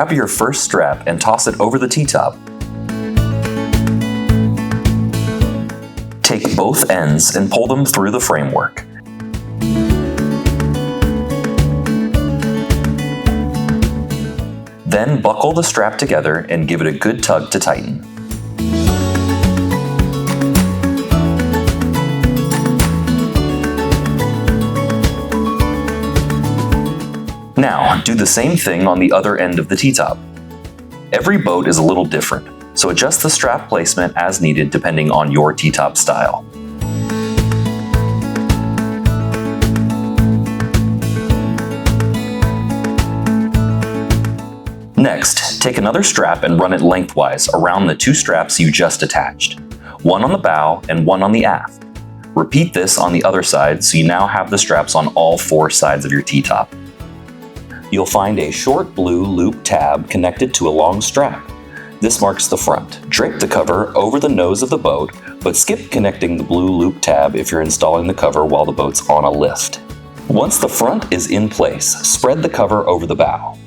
Grab your first strap and toss it over the T-top. Take both ends and pull them through the framework. Then buckle the strap together and give it a good tug to tighten. Now, do the same thing on the other end of the T-top. Every boat is a little different, so adjust the strap placement as needed depending on your T-top style. Next, take another strap and run it lengthwise around the two straps you just attached, one on the bow and one on the aft. Repeat this on the other side so you now have the straps on all four sides of your T-top. You'll find a short blue loop tab connected to a long strap. This marks the front. Drape the cover over the nose of the boat, but skip connecting the blue loop tab if you're installing the cover while the boat's on a lift. Once the front is in place, spread the cover over the bow.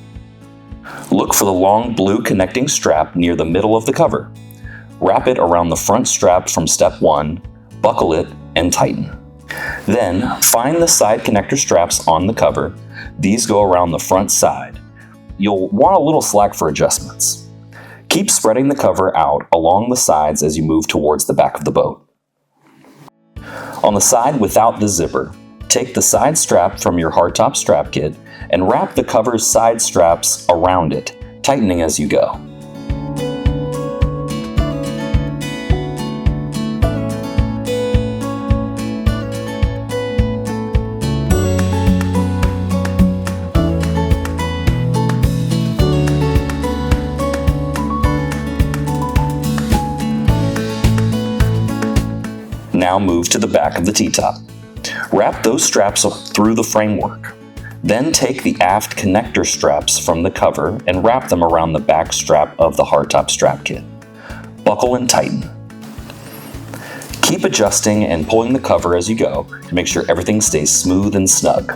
Look for the long blue connecting strap near the middle of the cover. Wrap it around the front strap from step 1, buckle it, and tighten. Then, find the side connector straps on the cover. These go around the front side. You'll want a little slack for adjustments. Keep spreading the cover out along the sides as you move towards the back of the boat. On the side without the zipper, take the side strap from your hardtop strap kit and wrap the cover's side straps around it, tightening as you go. Now move to the back of the T-top. Wrap those straps up through the framework. Then take the aft connector straps from the cover and wrap them around the back strap of the hardtop strap kit. Buckle and tighten. Keep adjusting and pulling the cover as you go to make sure everything stays smooth and snug.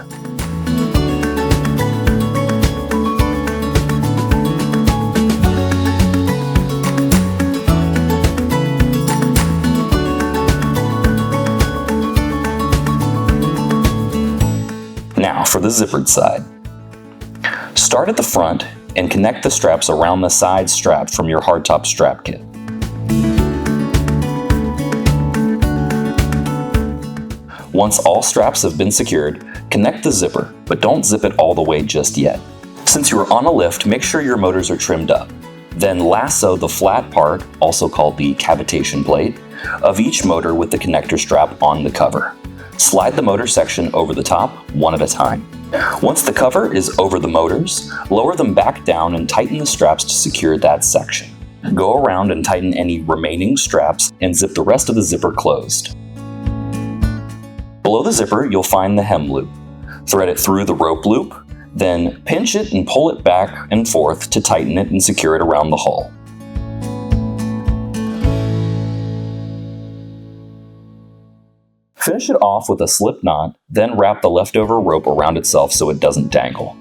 Now for the zippered side. Start at the front and connect the straps around the side strap from your hardtop strap kit. Once all straps have been secured, connect the zipper, but don't zip it all the way just yet. Since you are on a lift, make sure your motors are trimmed up. Then lasso the flat part, also called the cavitation plate, of each motor with the connector strap on the cover. Slide the motor section over the top, one at a time. Once the cover is over the motors, lower them back down and tighten the straps to secure that section. Go around and tighten any remaining straps and zip the rest of the zipper closed. Below the zipper, you'll find the hem loop. Thread it through the rope loop, then pinch it and pull it back and forth to tighten it and secure it around the hull. Finish it off with a slip knot, then wrap the leftover rope around itself so it doesn't dangle.